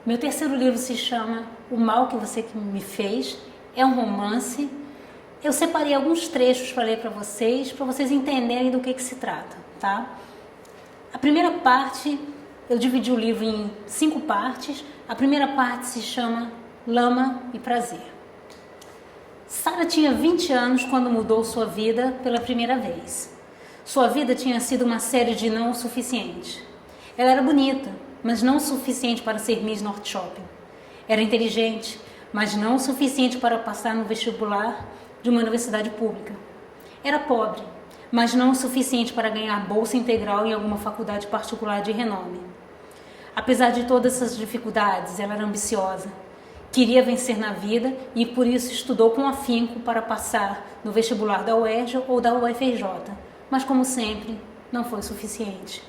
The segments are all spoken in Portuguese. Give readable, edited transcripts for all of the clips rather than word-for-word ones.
Meu terceiro livro se chama O Mal que Você Me Fez. É um romance. Eu separei alguns trechos para ler para vocês entenderem do que se trata, tá? A primeira parte, eu dividi o livro em 5 partes. A primeira parte se chama Lama e Prazer. Sara tinha 20 anos quando mudou sua vida pela primeira vez. Sua vida tinha sido uma série de não o suficiente. Ela era bonita, mas não o suficiente para ser Miss North Shopping. Era inteligente, mas não o suficiente para passar no vestibular de uma universidade pública. Era pobre, mas não o suficiente para ganhar bolsa integral em alguma faculdade particular de renome. Apesar de todas essas dificuldades, ela era ambiciosa. Queria vencer na vida e por isso estudou com afinco para passar no vestibular da UERJ ou da UFRJ, mas como sempre, não foi suficiente.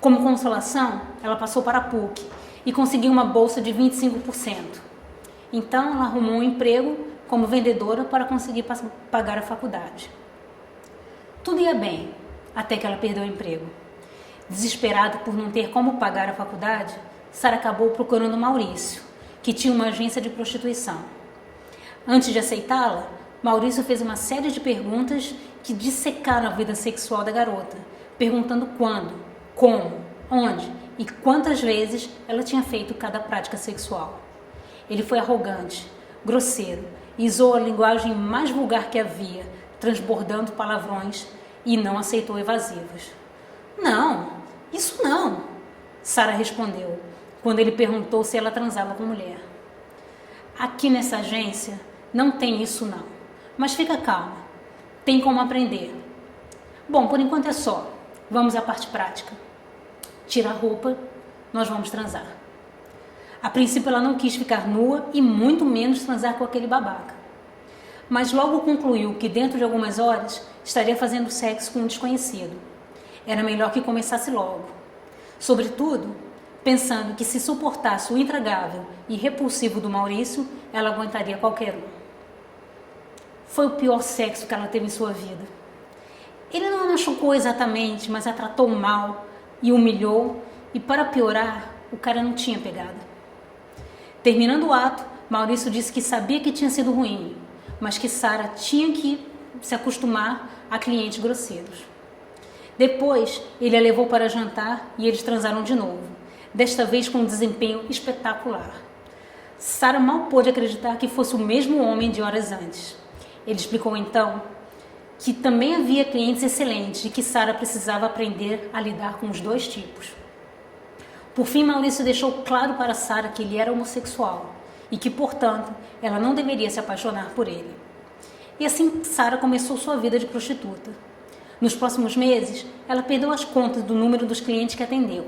Como consolação, ela passou para a PUC e conseguiu uma bolsa de 25%. Então, ela arrumou um emprego como vendedora para conseguir pagar a faculdade. Tudo ia bem, até que ela perdeu o emprego. Desesperada por não ter como pagar a faculdade, Sara acabou procurando Maurício, que tinha uma agência de prostituição. Antes de aceitá-la, Maurício fez uma série de perguntas que dissecaram a vida sexual da garota, perguntando quando, como, onde e quantas vezes ela tinha feito cada prática sexual. Ele foi arrogante, grosseiro e usou a linguagem mais vulgar que havia, transbordando palavrões, e não aceitou evasivos. Não, isso não, Sara respondeu, quando ele perguntou se ela transava com mulher. Aqui nessa agência não tem isso não, mas fica calma, tem como aprender. Bom, por enquanto é só, vamos à parte prática. Tira a roupa, nós vamos transar. A princípio ela não quis ficar nua e muito menos transar com aquele babaca. Mas logo concluiu que dentro de algumas horas estaria fazendo sexo com um desconhecido. Era melhor que começasse logo. Sobretudo, pensando que se suportasse o intragável e repulsivo do Maurício, ela aguentaria qualquer um. Foi o pior sexo que ela teve em sua vida. Ele não a machucou exatamente, mas a tratou mal e humilhou, e para piorar, o cara não tinha pegada. Terminando o ato, Maurício disse que sabia que tinha sido ruim, mas que Sara tinha que se acostumar a clientes grosseiros. Depois, ele a levou para jantar e eles transaram de novo, desta vez com um desempenho espetacular. Sara mal pôde acreditar que fosse o mesmo homem de horas antes. Ele explicou então que também havia clientes excelentes e que Sara precisava aprender a lidar com os dois tipos. Por fim, Maurício deixou claro para Sara que ele era homossexual e que, portanto, ela não deveria se apaixonar por ele. E assim, Sara começou sua vida de prostituta. Nos próximos meses, ela perdeu as contas do número dos clientes que atendeu.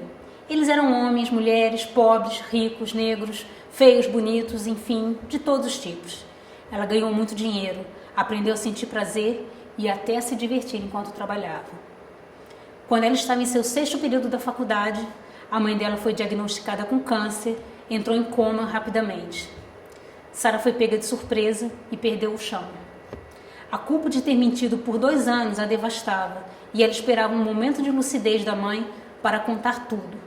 Eles eram homens, mulheres, pobres, ricos, negros, feios, bonitos, enfim, de todos os tipos. Ela ganhou muito dinheiro, aprendeu a sentir prazer e até a se divertir enquanto trabalhava. Quando ela estava em seu 6º período da faculdade, a mãe dela foi diagnosticada com câncer, entrou em coma rapidamente. Sara foi pega de surpresa e perdeu o chão. A culpa de ter mentido por 2 anos a devastava e ela esperava um momento de lucidez da mãe para contar tudo.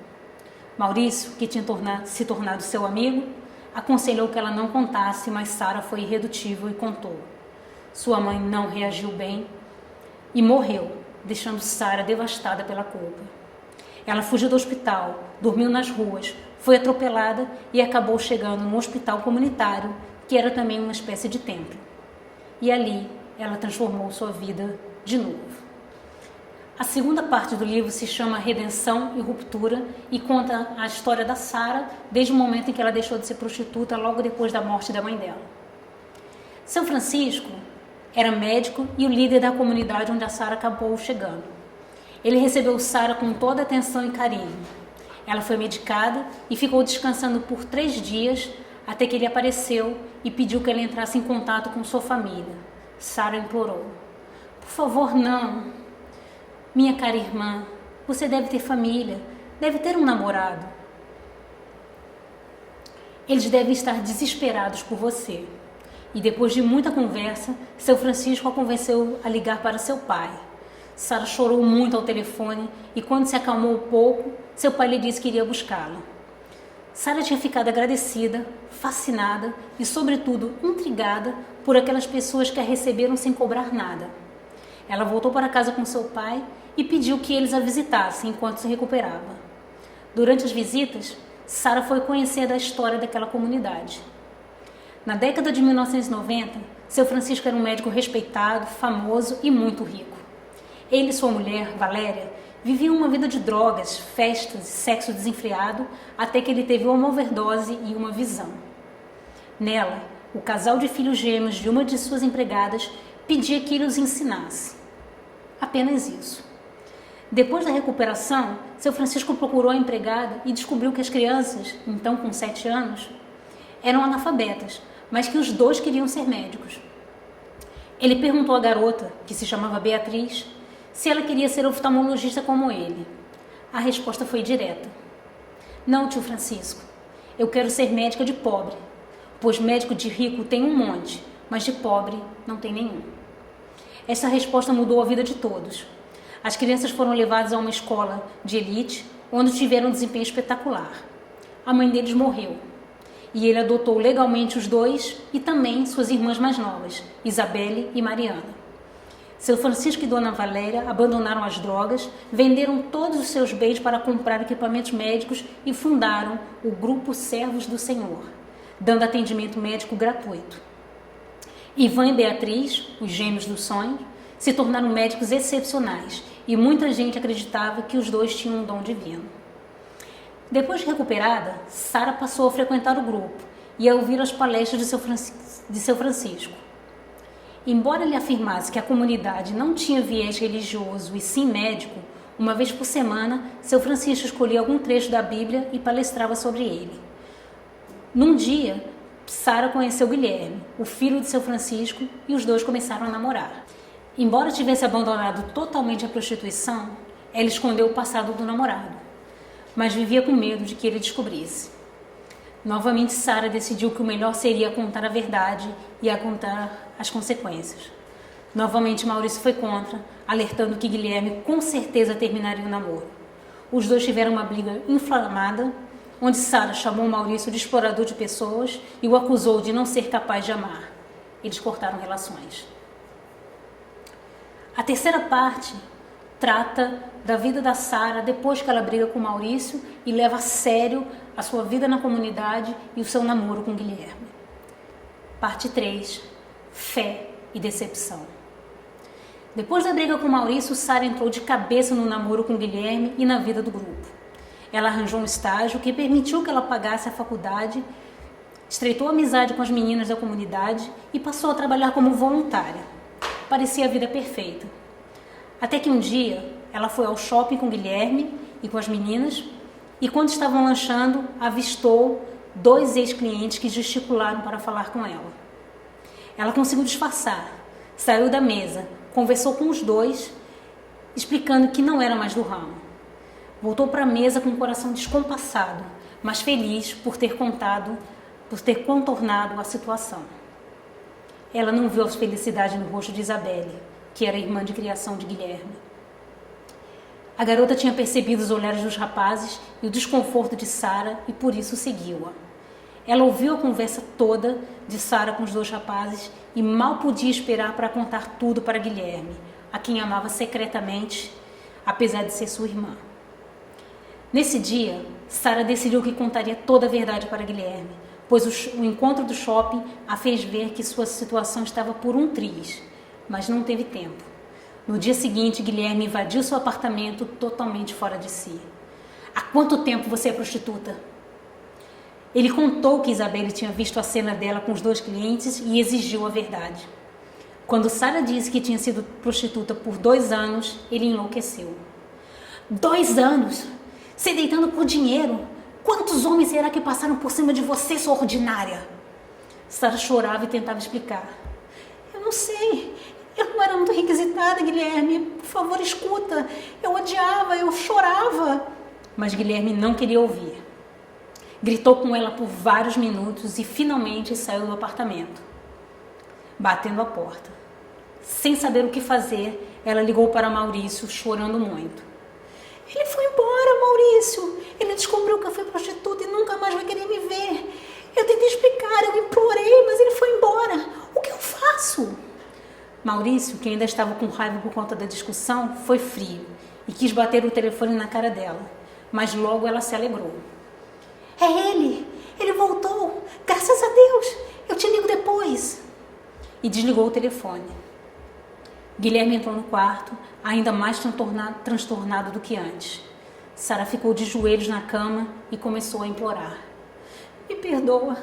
Maurício, que tinha se tornado seu amigo, aconselhou que ela não contasse, mas Sara foi irredutível e contou. Sua mãe não reagiu bem e morreu, deixando Sara devastada pela culpa. Ela fugiu do hospital, dormiu nas ruas, foi atropelada e acabou chegando num hospital comunitário, que era também uma espécie de templo. E ali ela transformou sua vida de novo. A segunda parte do livro se chama Redenção e Ruptura e conta a história da Sara desde o momento em que ela deixou de ser prostituta logo depois da morte da mãe dela. São Francisco era médico e o líder da comunidade onde a Sara acabou chegando. Ele recebeu Sara com toda atenção e carinho. Ela foi medicada e ficou descansando por 3 dias até que ele apareceu e pediu que ela entrasse em contato com sua família. Sara implorou: "Por favor, não. Minha cara irmã, você deve ter família, deve ter um namorado. Eles devem estar desesperados por você." E depois de muita conversa, seu Francisco a convenceu a ligar para seu pai. Sara chorou muito ao telefone e quando se acalmou um pouco, seu pai lhe disse que iria buscá-la. Sara tinha ficado agradecida, fascinada e, sobretudo, intrigada por aquelas pessoas que a receberam sem cobrar nada. Ela voltou para casa com seu pai e pediu que eles a visitassem enquanto se recuperava. Durante as visitas, Sara foi conhecer da história daquela comunidade. Na década de 1990, seu Francisco era um médico respeitado, famoso e muito rico. Ele e sua mulher, Valéria, viviam uma vida de drogas, festas e sexo desenfreado até que ele teve uma overdose e uma visão. Nela, o casal de filhos gêmeos de uma de suas empregadas pedia que ele os ensinasse. Apenas isso. Depois da recuperação, seu Francisco procurou a empregada e descobriu que as crianças, então com 7 anos, eram analfabetas, mas que os dois queriam ser médicos. Ele perguntou à garota, que se chamava Beatriz, se ela queria ser oftalmologista como ele. A resposta foi direta. Não, tio Francisco, eu quero ser médica de pobre, pois médico de rico tem um monte, mas de pobre não tem nenhum. Essa resposta mudou a vida de todos. As crianças foram levadas a uma escola de elite, onde tiveram um desempenho espetacular. A mãe deles morreu, e ele adotou legalmente os dois e também suas irmãs mais novas, Isabelle e Mariana. Seu Francisco e Dona Valéria abandonaram as drogas, venderam todos os seus bens para comprar equipamentos médicos e fundaram o Grupo Servos do Senhor, dando atendimento médico gratuito. Ivan e Beatriz, os gêmeos do sonho, se tornaram médicos excepcionais e muita gente acreditava que os dois tinham um dom divino. Depois de recuperada, Sara passou a frequentar o grupo e a ouvir as palestras de seu Francisco. Embora ele afirmasse que a comunidade não tinha viés religioso e sim médico, uma vez por semana, seu Francisco escolhia algum trecho da Bíblia e palestrava sobre ele. Num dia, Sara conheceu Guilherme, o filho de seu Francisco, e os dois começaram a namorar. Embora tivesse abandonado totalmente a prostituição, ela escondeu o passado do namorado, mas vivia com medo de que ele descobrisse. Novamente, Sara decidiu que o melhor seria contar a verdade e acontar as consequências. Novamente, Maurício foi contra, alertando que Guilherme com certeza terminaria o namoro. Os dois tiveram uma briga inflamada, onde Sara chamou Maurício de explorador de pessoas e o acusou de não ser capaz de amar. Eles cortaram relações. A terceira parte trata da vida da Sara depois que ela briga com Maurício e leva a sério a sua vida na comunidade e o seu namoro com Guilherme. Parte 3. Fé e decepção. Depois da briga com Maurício, Sara entrou de cabeça no namoro com Guilherme e na vida do grupo. Ela arranjou um estágio que permitiu que ela pagasse a faculdade, estreitou amizade com as meninas da comunidade e passou a trabalhar como voluntária. Parecia a vida perfeita. Até que um dia, ela foi ao shopping com Guilherme e com as meninas e quando estavam lanchando, avistou 2 ex-clientes que gesticularam para falar com ela. Ela conseguiu disfarçar, saiu da mesa, conversou com os 2, explicando que não era mais do ramo. Voltou para a mesa com o coração descompassado, mas feliz por ter contornado a situação. Ela não viu a felicidade no rosto de Isabelle, que era irmã de criação de Guilherme. A garota tinha percebido os olhares dos rapazes e o desconforto de Sara e por isso seguiu-a. Ela ouviu a conversa toda de Sara com os 2 rapazes e mal podia esperar para contar tudo para Guilherme, a quem amava secretamente, apesar de ser sua irmã. Nesse dia, Sara decidiu que contaria toda a verdade para Guilherme, pois o encontro do shopping a fez ver que sua situação estava por um triz, mas não teve tempo. No dia seguinte, Guilherme invadiu seu apartamento totalmente fora de si. Há quanto tempo você é prostituta? Ele contou que Isabelle tinha visto a cena dela com os 2 clientes e exigiu a verdade. Quando Sara disse que tinha sido prostituta por 2 anos, ele enlouqueceu. 2 anos? Se deitando por dinheiro? Quantos homens será que passaram por cima de você, sua ordinária? Sara chorava e tentava explicar. Eu não sei. Eu não era muito requisitada, Guilherme. Por favor, escuta. Eu odiava, eu chorava. Mas Guilherme não queria ouvir. Gritou com ela por vários minutos e finalmente saiu do apartamento, batendo a porta. Sem saber o que fazer, ela ligou para Maurício, chorando muito. Ele foi embora, Maurício. Ele Ele descobriu que eu fui prostituta e nunca mais vai querer me ver. Eu tentei explicar, eu implorei, mas ele foi embora. O que eu faço? Maurício, que ainda estava com raiva por conta da discussão, foi frio e quis bater o telefone na cara dela, mas logo ela se alegrou. É ele! Ele voltou! Graças a Deus! Eu te ligo depois! E desligou o telefone. Guilherme entrou no quarto, ainda mais transtornado do que antes. Sara ficou de joelhos na cama e começou a implorar. Me perdoa,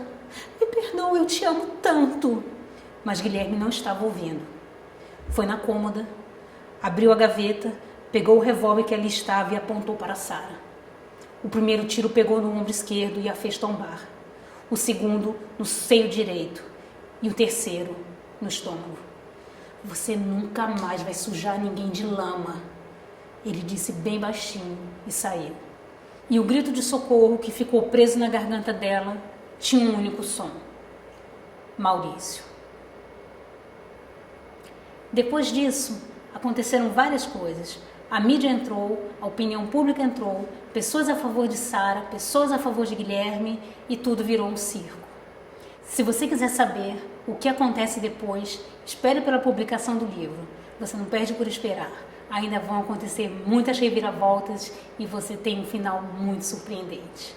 eu te amo tanto. Mas Guilherme não estava ouvindo. Foi na cômoda, abriu a gaveta, pegou o revólver que ali estava e apontou para Sara. O primeiro tiro pegou no ombro esquerdo e a fez tombar. O segundo no seio direito e o terceiro no estômago. Você nunca mais vai sujar ninguém de lama, ele disse bem baixinho e saiu. E o grito de socorro que ficou preso na garganta dela tinha um único som: Maurício. Depois disso, aconteceram várias coisas. A mídia entrou, a opinião pública entrou, pessoas a favor de Sara, pessoas a favor de Guilherme e tudo virou um circo. Se você quiser saber o que acontece depois, espere pela publicação do livro. Você não perde por esperar. Ainda vão acontecer muitas reviravoltas e você tem um final muito surpreendente.